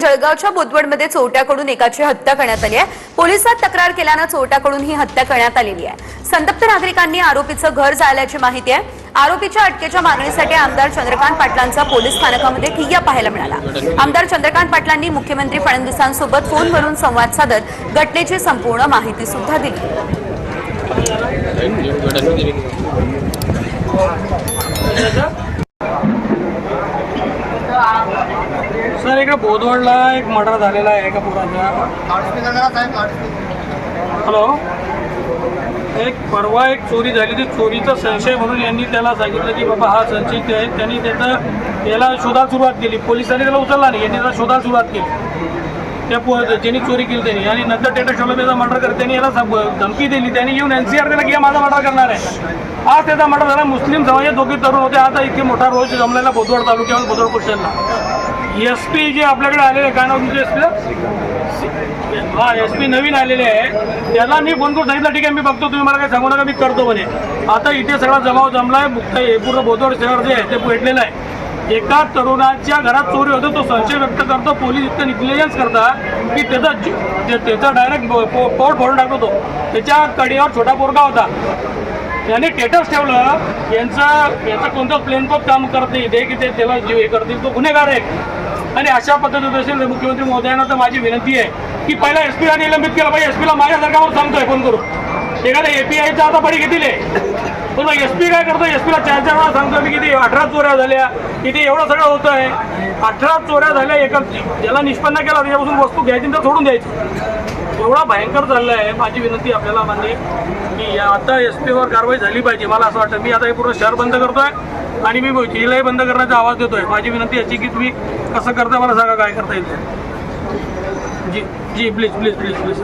जळगावच्या बोदवडमध्ये चोरट्याकडून एकाची हत्या करण्यात आली आहे। पोलिसात तक्रार केल्यानं चोरट्याकडून ही हत्या करण्यात आलेली आहे। संतप्त नागरिकांनी आरोपीचं घर जाळल्याची माहिती आहे। आरोपीच्या अटकेच्या मागणीसाठी आमदार चंद्रकांत पाटलांचा पोलीस स्थानकामध्ये ठिय्या पाहायला मिळाला। आमदार चंद्रकांत पाटलांनी मुख्यमंत्री फडणवीसांसोबत फोनवरून संवाद साधत घटनेची संपूर्ण माहिती सुद्धा दिली। सर इकडे बोदवडला एक मर्डर झालेला आहे एका पोराचा। हॅलो, एक परवा एक चोरी झाली, ती चोरीचा संशय म्हणून यांनी त्याला सांगितलं की बाबा हा संशयित आहे। त्यांनी याला शोधायला सुरुवात केली। पोलिसांनी त्याला उचलला नाही, यांनी त्याला शोधायला सुरुवात केली। त्या ज्यांनी चोरी केली त्यांनी, आणि नंतर टेटा शोला त्याचा मर्डर करत त्यांनी याला धमकी दिली। त्यांनी येऊन NCR दिला की माझा मर्डर करणार आहे। आज त्याचा मर्डर झाला। मुस्लिम समाजात दोघे तरुण होते। आता इतके मोठा रोज जमलेला बोदवड तालुक्यावर बोदवड पोस्टला SP जे आपल्याकडे आलेले, काय नाव तुमचं SP? हा, SP नवीन आलेले आहे। त्याला मी फोन करून सांगितलं ठीक आहे मी बघतो, तुम्ही मला काय सांगू नका, मी करतो म्हणे। आता इथे सगळा जमाव जमलाय, हे पूर्ण बोदवड शहर जे आहे ते पेटलेलं आहे। एका तरुणाच्या घरात चोरी होतो, तो संशय व्यक्त करतो। पोलीस इतकं निग्लिजन्स करतात की त्याचा डायरेक्ट पोट फोडून टाकतो तो। त्याच्या कडेवर छोटा पोरगा होता, यांनी स्टेटस ठेवलं याचं कोणतं प्लेनपोत काम करत नाही ते की ते त्याला जीव हे करतील, तो गुन्हेगार आहे। आणि अशा पद्धतीने असेल मुख्यमंत्री महोदयांना तर माझी विनंती आहे की पहिला SP ला निलंबित केलं पाहिजे। SP ला माझ्या सरकारवर सांगतोय फोन करून, एखाद्या APIचा आता बळी घेतील पण SP काय करतो, SP ला 4 वेळा सांगतोय मी किती 18 चोऱ्या झाल्या, इथे एवढं सगळं होतं आहे। 18 चोऱ्या झाल्या, एका ज्याला निष्पन्न केला त्याच्यापासून वस्तू घ्यायची तर सोडून द्यायची। एवढा भयंकर चाललं आहे। माझी विनंती आपल्याला मान्य की आता SP वर कारवाई झाली पाहिजे। मला असं वाटतं मी आता हे पूर्ण शहर बंद करतोय आणि मी जिल्हाही बंद करण्याचा आवाज देतोय। माझी विनंती याची की तुम्ही कसं करता मला सांगा, काय करता येईल। जी प्लीज प्लीज प्लीज प्लीज।